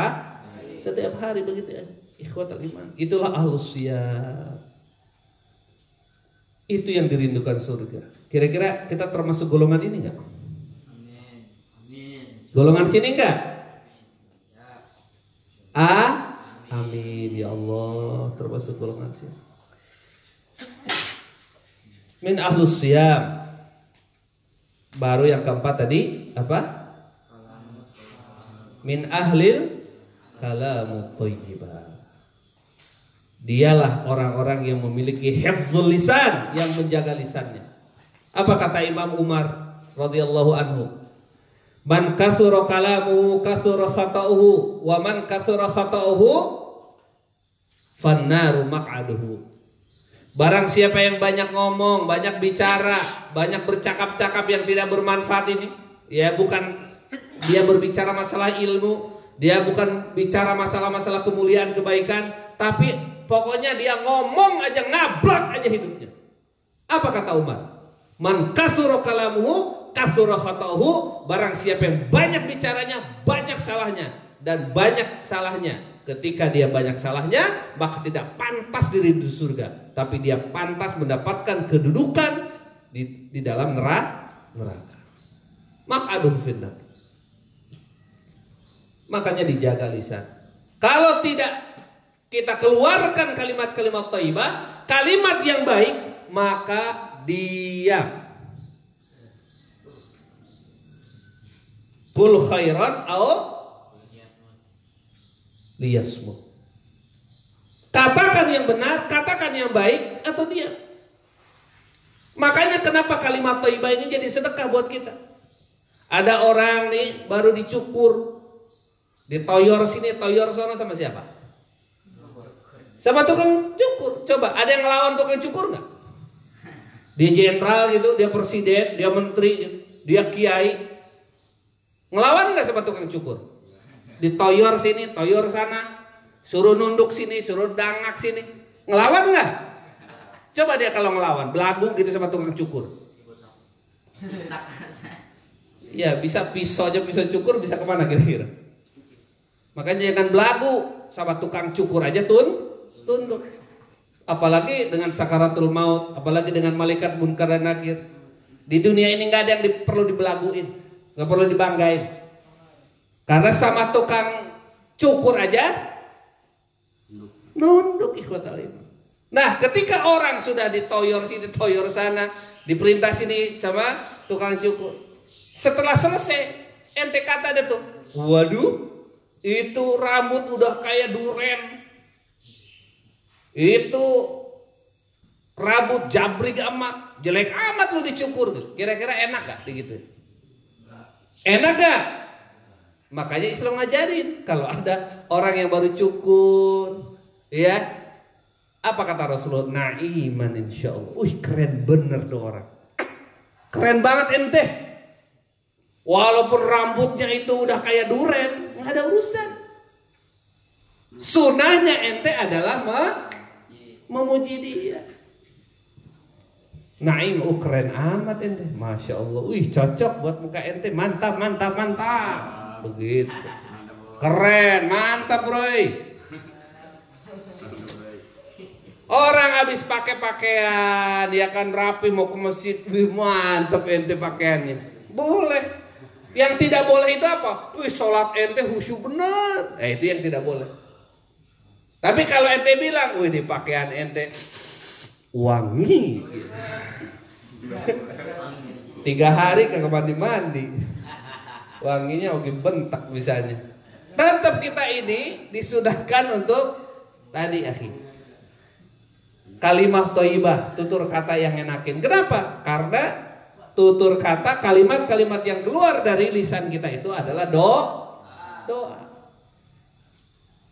hari begitu ya. Ikhwatal iman. Itulah ahlus siyam. Itu yang dirindukan surga. Kira-kira kita termasuk golongan ini enggak? Amin. Golongan sini enggak? Amin ya Allah, termasuk golongan sini. Min ahlus siyam. Baru yang keempat tadi apa? Min ahlil kalamut thayyibah. Dialah orang-orang yang memiliki hifzul lisan, yang menjaga lisannya. Apa kata Imam Umar radhiyallahu anhu? Man katsura kalamuhu katsura khata'uhu, wa man katsura khata'uhu fannaru maq'aduhu. Barang siapa yang banyak ngomong, banyak bicara, banyak bercakap-cakap yang tidak bermanfaat ini, ya bukan dia berbicara masalah ilmu, dia bukan bicara masalah-masalah kemuliaan, kebaikan, tapi pokoknya dia ngomong aja, ngablak aja hidupnya. Apa kata Umar? Man kasura kalamuhu kasura khata'uhu. Barang siapa yang banyak bicaranya, banyak salahnya. Dan banyak salahnya, ketika dia banyak salahnya, maka tidak pantas dirindu surga, tapi dia pantas mendapatkan kedudukan di dalam neraka. Maq'adun finnar. Makanya dijaga lisan. Kalau tidak kita keluarkan kalimat-kalimat thayyibah, kalimat yang baik, maka diam. Qul khairan aw liyasmut. Katakan yang benar, katakan yang baik, atau diam. Makanya kenapa kalimat thayyibah ini jadi sedekah buat kita. Ada orang nih baru dicukur, ditoyor sini, toyor sana, sama siapa? Sama tukang cukur. Coba ada yang ngelawan tukang cukur nggak? Dia jenderal gitu, dia presiden, dia menteri, dia kiai. Ngelawan nggak sama tukang cukur? Ditoyor sini, toyor sana, suruh nunduk sini, suruh dangak sini. Ngelawan nggak? Coba dia kalau ngelawan, belagu gitu sama tukang cukur. Ya bisa pisau aja, pisau cukur bisa kemana kira-kira? Makanya jangan belagu sama tukang cukur aja tunduk. Apalagi dengan sakaratul maut, apalagi dengan malaikat munkar dan nakir. Di dunia ini nggak ada yang perlu dibelaguin, nggak perlu dibanggain. Karena sama tukang cukur aja nunduk ikhwatal iman. Nah, ketika orang sudah ditoyor sini, toyor sana, diperintah sini sama tukang cukur. Setelah selesai, ente kata ada tuh, waduh, itu rambut udah kayak duren. Itu rambut jabrik amat, jelek amat lu dicukur. Kira-kira enak gak begitu? Enak gak? Makanya Islam ngajarin kalau ada orang yang baru cukur, ya, apa kata Rasulullah? Na'iman insyaallah. Keren bener tuh orang. Keren banget ente. Walaupun rambutnya itu udah kayak duren, nggak ada urusan. Sunahnya ente adalah memuji dia. Naim, keren amat ente, masya Allah. Cocok buat muka ente, mantap. Begitu. Keren, mantap Roy. Orang habis pakai pakaian, dia kan rapi mau ke masjid, mantap ente pakaiannya. Boleh. Yang tidak boleh itu apa? Sholat ente khusyuk benar. Itu yang tidak boleh. Tapi kalau ente bilang, di pakaian ente wangi. 3 hari kagak mandi. Wanginya oke bentak misalnya. Tetap kita ini disudahkan untuk tadi akhi. Kalimah thayyibah, tutur kata yang enakin. Kenapa? Karena tutur kata, kalimat-kalimat yang keluar dari lisan kita itu adalah doa.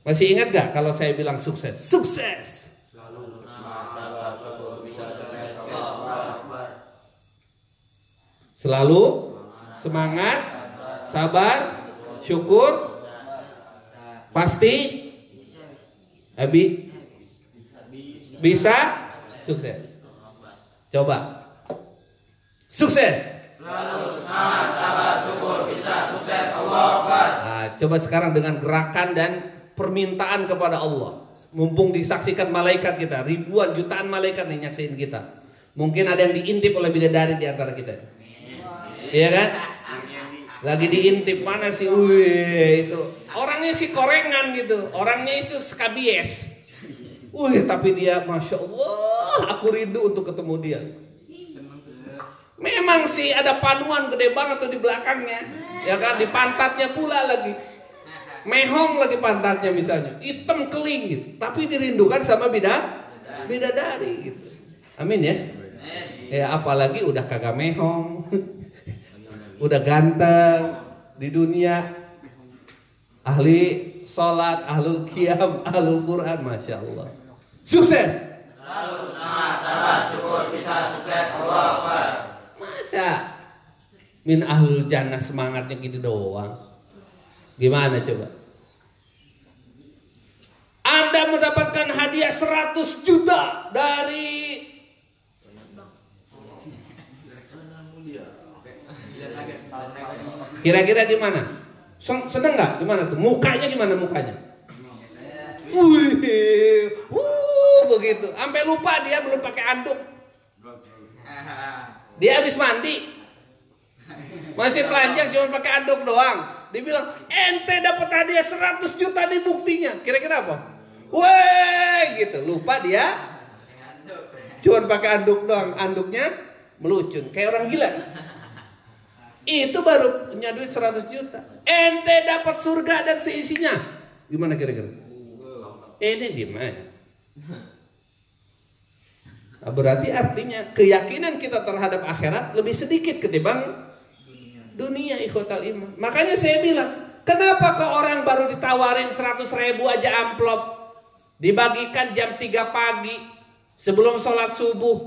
Masih ingat gak kalau saya bilang sukses? Sukses. Selalu semangat, sabar, syukur, pasti bisa sukses. Coba. Sukses. Selalu semangat, sabar, syukur, bisa sukses. Allahu Akbar. Nah, coba sekarang dengan gerakan dan permintaan kepada Allah. Mumpung disaksikan malaikat kita, ribuan jutaan malaikat nih nyaksiin kita. Mungkin ada yang diintip oleh bidadari di antara kita. Iya kan? Lagi diintip mana sih? Itu orangnya sih korengan gitu. Orangnya itu skabies. Tapi dia masya Allah, aku rindu untuk ketemu dia. Memang sih ada panuan gede banget tuh di belakangnya, ya kan, di pantatnya pula lagi, mehong lagi pantatnya misalnya, hitam keling gitu, tapi dirindukan sama bidadari gitu. Amin ya. Ya apalagi udah kagak mehong, udah ganteng di dunia, ahli sholat, ahlul qiyam, ahlul Quran, masya Allah. Sukses. Selalu semangat, sabar, syukur, bisa sukses. Allahu Akbar. Masa min ahlul jannah semangatnya gitu doang? Gimana coba? Anda mendapatkan hadiah 100 juta dari kira-kira gimana? Seneng nggak? Gimana tuh? Mukanya gimana mukanya? Begitu. Sampai lupa dia belum pakai anduk. Dia habis mandi, masih telanjang cuma pakai anduk doang. Dibilang ente dapat hadiah 100 juta di buktinya. Kira-kira apa? Gitu. Lupa dia cuma pakai anduk doang. Anduknya melucun kayak orang gila. Itu baru punya duit 100 juta. Ente dapat surga dan seisinya. Gimana kira-kira? Ini gimana? Nah, berarti artinya keyakinan kita terhadap akhirat lebih sedikit ketimbang dunia, ikhwatal iman. Makanya saya bilang, kenapa ke orang baru ditawarin 100.000 aja amplop, dibagikan jam 3 pagi sebelum sholat subuh.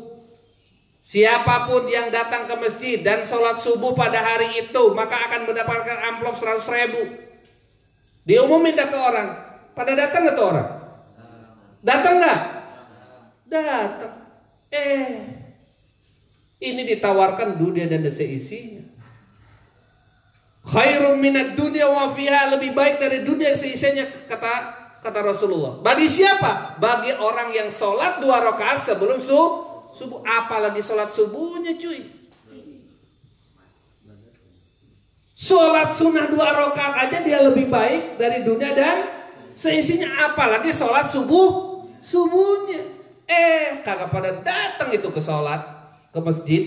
Siapapun yang datang ke masjid dan sholat subuh pada hari itu, maka akan mendapatkan amplop 100.000. Diumumin dah ke orang. Pada datang nggak tuh orang? Datang nggak? Datang. Ini ditawarkan dunia dan seisinya. Khairum minad dunya wa fiha, lebih baik dari dunia dan seisinya, kata Rasulullah. Bagi siapa? Bagi orang yang sholat 2 rakaat sebelum subuh. Apalagi sholat subuhnya cuy. Sholat sunnah 2 rakaat aja dia lebih baik dari dunia dan seisinya, apalagi sholat subuhnya. Kagak pada datang itu ke sholat, ke masjid.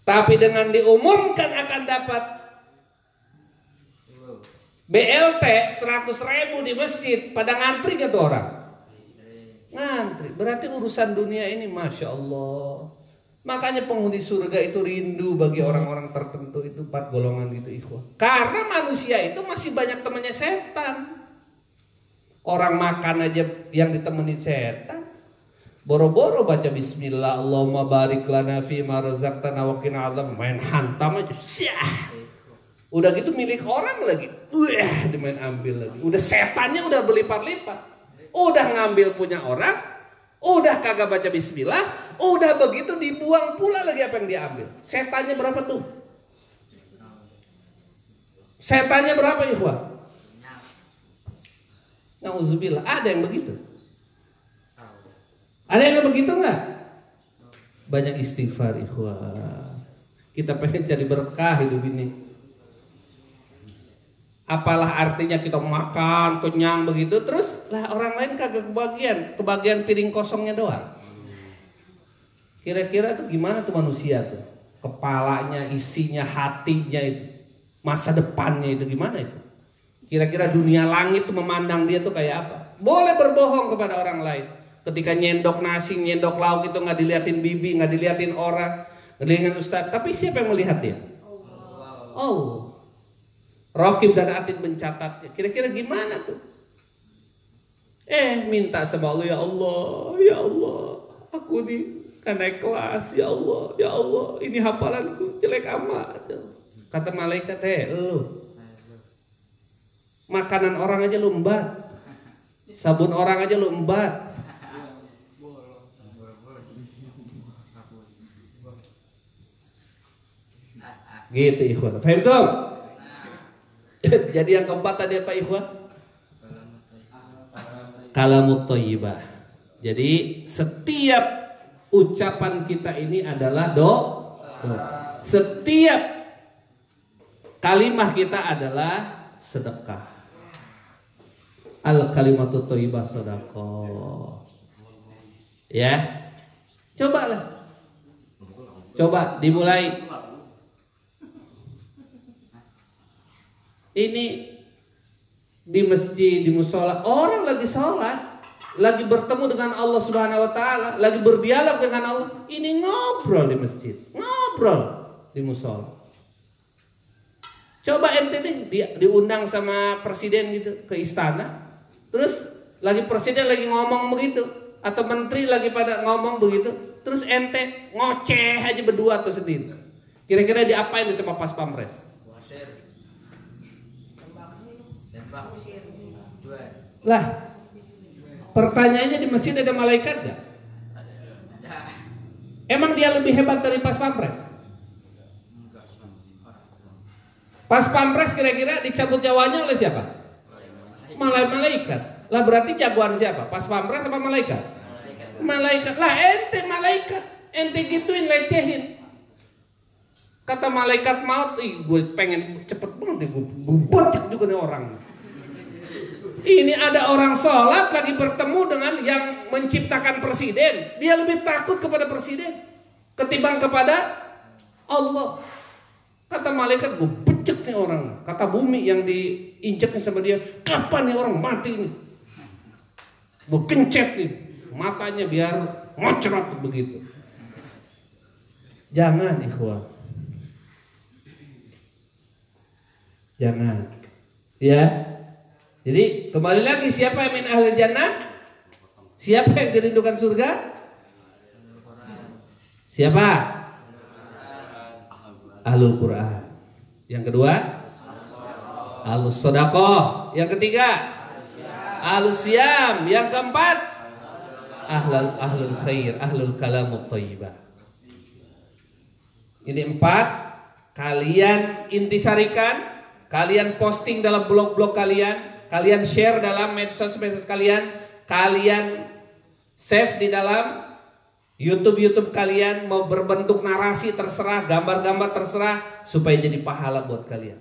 Tapi dengan diumumkan akan dapat BLT 100.000 di masjid, pada ngantri gak tuh orang? Ngantri. Berarti urusan dunia ini Masya Allah. Makanya penghuni surga itu rindu bagi orang-orang tertentu, itu 4 golongan gitu ikhwah. Karena manusia itu masih banyak temannya setan. Orang makan aja yang ditemenin setan. Boro-boro baca bismillah, Allahumma barik lana fi ma razaqtana wa qina adzab, main hantam aja. Syah. Udah gitu milik orang lagi. Dimain ambil lagi. Udah setannya udah berlipat-lipat. Udah ngambil punya orang, udah kagak baca bismillah, udah begitu dibuang pula lagi apa yang diambil. Setannya berapa tuh? Setannya berapa ikhwah? Nauzubillah, ada yang begitu? Ada yang begitu nggak? Banyak istighfar ikhwah. Kita pengen cari berkah hidup ini. Apalah artinya kita makan kenyang begitu, terus lah orang lain kagak kebagian piring kosongnya doang. Kira-kira tuh gimana tuh manusia tuh? Kepalanya, isinya, hatinya itu, masa depannya itu gimana itu? Kira-kira dunia langit tuh memandang dia tuh kayak apa? Boleh berbohong kepada orang lain. Ketika nyendok nasi, nyendok lauk itu nggak diliatin bibi, nggak diliatin orang, nggak diliatin ustaz. Tapi siapa yang melihat dia? Oh. Raqib dan Atid mencatatnya. Kira-kira gimana tuh? Minta sama Allah, ya Allah, aku nih kan naik kelas, ya Allah, ini hafalanku jelek amat. Kata malaikat, lu makanan orang aja lu embat, sabun orang aja lu embat. Gitu ikhwan. Paham tuh? Jadi yang keempat tadi apa ikhwan? Kalamut thayyibah. Jadi setiap ucapan kita ini adalah doa. Setiap kalimah kita adalah sedekah. Al kalimatu thayyibah sedekah. Ya. Coba dimulai. Ini di masjid, di musola, orang lagi sholat, lagi bertemu dengan Allah Subhanahu Wa Taala, lagi berdialog dengan Allah. Ini ngobrol di masjid, ngobrol di musola. Coba ente nih diundang sama presiden gitu ke istana, terus lagi presiden lagi ngomong begitu, atau menteri lagi pada ngomong begitu, terus ente ngoceh aja berdua atau sendiri. Kira-kira diapain tuh sama pas pampres? Lah, pertanyaannya di masjid ada malaikat gak? Emang dia lebih hebat dari pas pampres? Pas pampres kira-kira dicabut nyawanya oleh siapa? Malaikat. Lah berarti jagoan siapa? Pas pampres sama malaikat? Malaikat. Lah ente malaikat, ente gituin, lecehin. Kata malaikat maut, gue pengen cepet banget, gue bocek juga nih orang. Ini ada orang sholat lagi bertemu dengan yang menciptakan presiden. Dia lebih takut kepada presiden ketimbang kepada Allah. Kata malaikat, gue becek nih orang. Kata bumi yang diinjeknya sama dia, kapan nih orang mati nih? Gue kencet nih matanya biar ngocrot begitu. Jangan ikhwan. Jangan. Ya. Jadi kembali lagi, siapa yang min ahli jannah? Siapa yang dirindukan surga? Siapa? Ahlul Quran. Yang kedua, ahlus sedekah. Yang ketiga, ahlus siyam. Yang keempat, ahlul khair, ahlul kalamut thayyibah. Ini 4 kalian intisarikan, kalian posting dalam blog-blog kalian, kalian share dalam medsos-medsos kalian, kalian save di dalam YouTube kalian, mau berbentuk narasi terserah, gambar-gambar terserah, supaya jadi pahala buat kalian.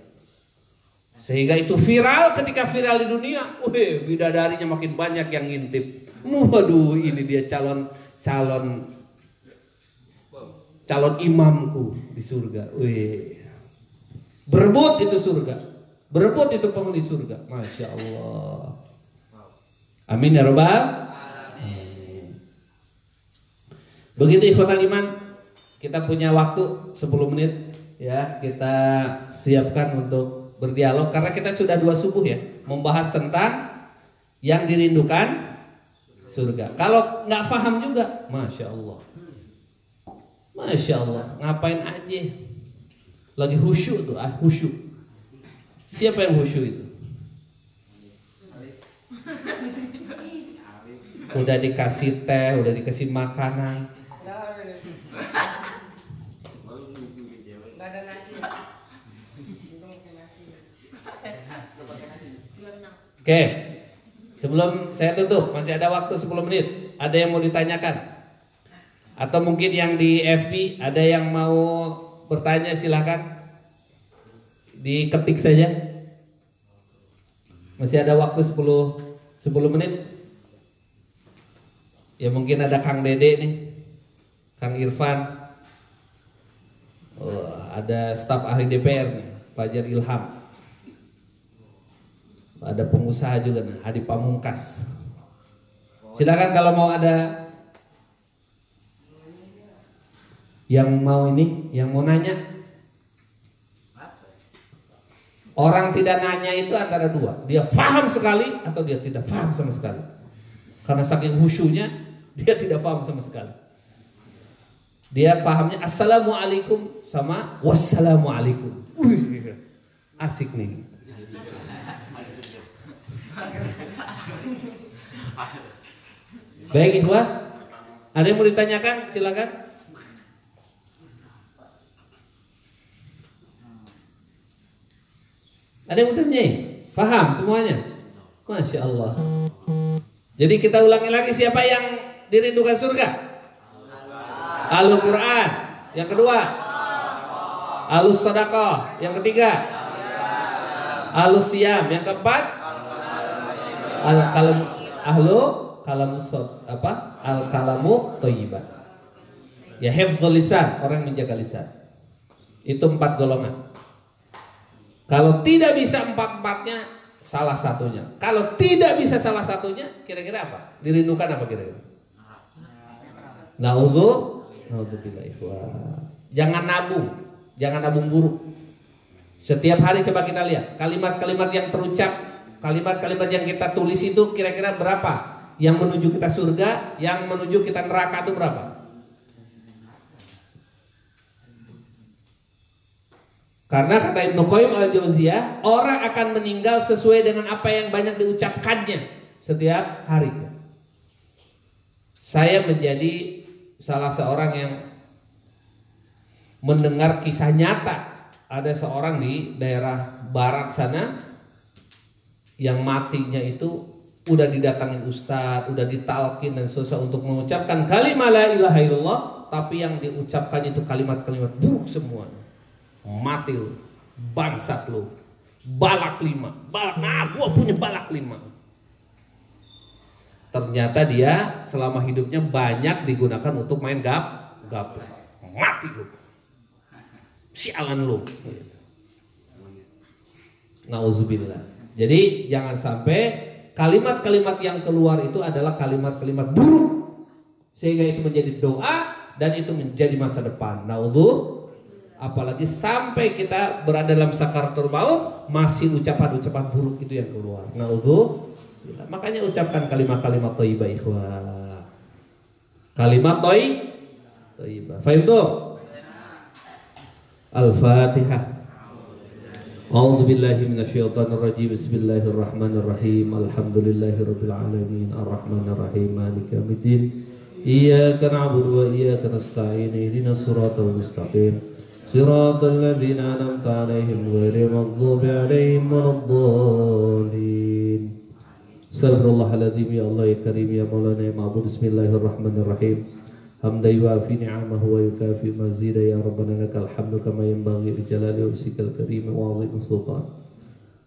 Sehingga itu viral, ketika viral di dunia, bidadarinya makin banyak yang ngintip. Waduh, ini dia calon imamku di surga. Berebut itu surga, berebut itu penghuni surga. Masya Allah. Amin ya rabbal. Begitu ikhwatal iman, kita punya waktu 10 menit ya, kita siapkan untuk berdialog karena kita sudah 2 subuh ya, membahas tentang yang dirindukan surga. Kalau nggak paham juga, Masya Allah, Masya Allah, ngapain aja lagi khusyuk tuh, khusyuk. Siapa yang khusyuk itu? Udah dikasih teh, udah dikasih makanan, Oke, sebelum saya tutup, masih ada waktu 10 menit. Ada yang mau ditanyakan? Atau mungkin yang di FB ada yang mau bertanya, silakan diketik saja. Masih ada waktu 10 menit. Ya mungkin ada Kang Dede nih, Kang Irfan, ada staf ahli DPR nih, Fajar Ilham, ada pengusaha juga nih, Hadi Pamungkas. Silakan kalau mau ada yang mau nanya. Orang tidak nanya itu antara 2, dia paham sekali atau dia tidak paham sama sekali. Karena saking khusyunya, dia tidak paham sama sekali. Dia pahamnya assalamualaikum sama wassalamualaikum. Asik nih. Baik ikhwah, ada yang mau ditanyakan? Silakan. Ada yang mau tanya? Paham semuanya? Masya Allah. Jadi kita ulangi lagi, siapa yang dirindukan surga? Ahlul Quran. Yang kedua, ahlus sedekah. Yang ketiga, ahlus siyam. Yang keempat, al-kalamu thayyibah. Ya, hifdzul lisan, orang yang menjaga lisan. Itu 4 golongan. Kalau tidak bisa 4-4-nya, salah satunya. Kalau tidak bisa salah satunya, kira-kira apa? Dirindukan apa kira-kira? Naudzubillah. Jangan nabung buruk. Setiap hari coba kita lihat kalimat-kalimat yang terucap, kalimat-kalimat yang kita tulis itu kira-kira berapa? Yang menuju kita surga, yang menuju kita neraka itu berapa? Karena kata Ibnu Qayyim al-Jauziyah, orang akan meninggal sesuai dengan apa yang banyak diucapkannya setiap hari. Saya menjadi salah seorang yang mendengar kisah nyata. Ada seorang di daerah barat sana yang matinya itu udah didatangin ustadz, udah ditalkin dan susah untuk mengucapkan kalimat la ilaha illallah, tapi yang diucapkan itu kalimat-kalimat buruk semua. Mati lu, bangsat lu, balak 5, gua punya balak 5. Ternyata dia selama hidupnya banyak digunakan untuk main gaplek. Mati lu, sialan lu. Nauzubillah. Jadi jangan sampai kalimat-kalimat yang keluar itu adalah kalimat-kalimat buruk, sehingga itu menjadi doa dan itu menjadi masa depan. Apalagi sampai kita berada dalam sakaratul maut, masih ucapan-ucapan buruk itu yang keluar. Makanya ucapkan kalimat-kalimat thayyibah ikhwah. Kalimat thayyibah. Fahimtum? Al-Fatihah. A'udzu billahi minasyaitonir rajim. Bismillahirrahmanirrahim. Alhamdulillahirabbil alamin. Arrahmanir rahim. Maliki yaumiddin. Iyyaka na'budu wa iyyaka nasta'in. Ihdinas siratal mustaqim. Siratal ladzina an'amta 'alaihim ghairil maghdubi 'alaihim waladdallin. Astaghfirullahaladzim. Ya Allah ya Karim ya Maulana ya Ma'bud. Bismillahirrahmanirrahim. Hamdan yuafi ni'amahu wa yukafi mazida ya Rabbana lakal hamdu kama yanbaghi li jalali wajhikal karim wa 'azimi sultan.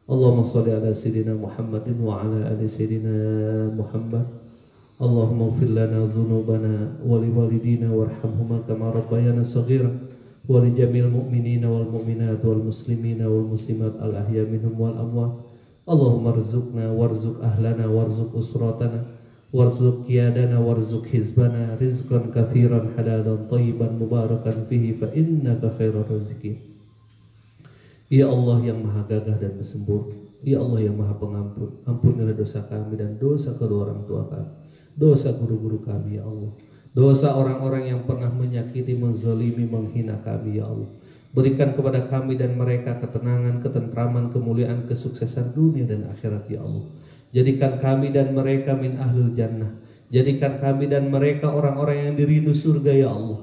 Allahumma shalli ala sayidina Muhammadin wa ala ali sayidina Muhammad. Allahumma ighfir lana dhunubana wa li walidina warhamhuma kama rabbayana shaghira wa li jamil mu'minina wal mu'minat wal muslimina wal muslimat al ahya minhum wal amwat. Allahumma rzuqna warzuq ahlana warzuq usratana warzuq qiyadana warzuq hizbana rizqan katsiran halalan thayyiban mubarakan fihi fa innaka khairar raziqin. Ya Allah yang maha gagah dan bersembur, ya Allah yang maha pengampun, ampunilah dosa kami dan dosa kedua orang tua kami, dosa guru-guru kami ya Allah, dosa orang-orang yang pernah menyakiti, menzalimi, menghina kami ya Allah. Berikan kepada kami dan mereka ketenangan, ketentraman, kemuliaan, kesuksesan dunia dan akhirat ya Allah. Jadikan kami dan mereka min ahlul jannah. Jadikan kami dan mereka orang-orang yang dirindu surga ya Allah.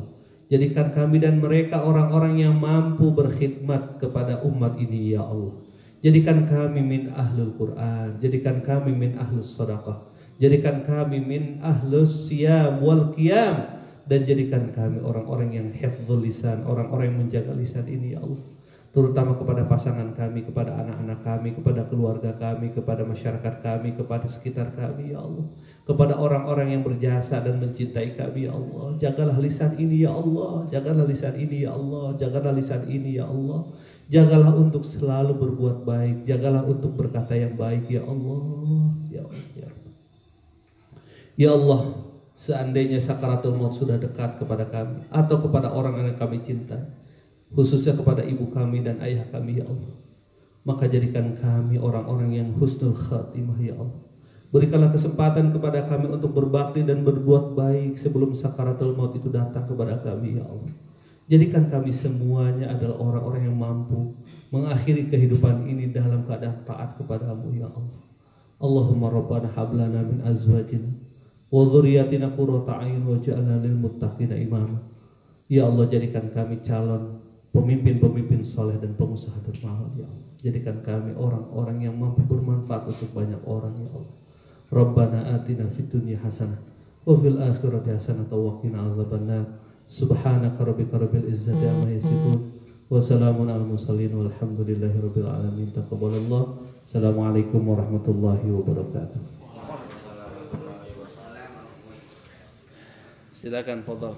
Jadikan kami dan mereka orang-orang yang mampu berkhidmat kepada umat ini ya Allah. Jadikan kami min ahlul Quran. Jadikan kami min ahlus sadaqah. Jadikan kami min ahlus siyam wal qiyam. Dan jadikan kami orang-orang yang hifdzul lisan, orang-orang yang menjaga lisan ini ya Allah. Terutama kepada pasangan kami, kepada anak-anak kami, kepada keluarga kami, kepada masyarakat kami, kepada sekitar kami ya Allah, kepada orang-orang yang berjasa dan mencintai kami ya Allah. Jagalah lisan ini ya Allah, jagalah lisan ini ya Allah, jagalah lisan ini ya Allah. Jagalah untuk selalu berbuat baik, jagalah untuk berkata yang baik ya Allah. Ya Allah, ya Allah. Ya Allah, seandainya sakaratul maut sudah dekat kepada kami atau kepada orang yang kami cintai, khususnya kepada ibu kami dan ayah kami ya Allah, maka jadikan kami orang-orang yang husnul khatimah ya Allah. Berikanlah kesempatan kepada kami untuk berbakti dan berbuat baik sebelum sakaratul maut itu datang kepada kami ya Allah. Jadikan kami semuanya adalah orang-orang yang mampu mengakhiri kehidupan ini dalam keadaan taat kepadamu ya Allah. Allahumma rabbana hablana min azwajina wa dzurriyyatina qurrata a'yun waj'alna lil muttaqina imama. Ya Allah, jadikan kami calon pemimpin-pemimpin soleh dan pengusaha dermawan ya Allah. Jadikan kami orang-orang yang mampu bermanfaat untuk banyak orang ya Allah. Rabbana atina fid dunya hasanah wa fil akhirati hasanah wa qina adzabannar. Subhanaka rabbika rabbil izzati amma yasifun wa salamun alal mursalin walhamdulillahi rabbil alamin. Taqabbalallah. Assalamualaikum warahmatullahi wabarakatuh. Silakan, fadhal.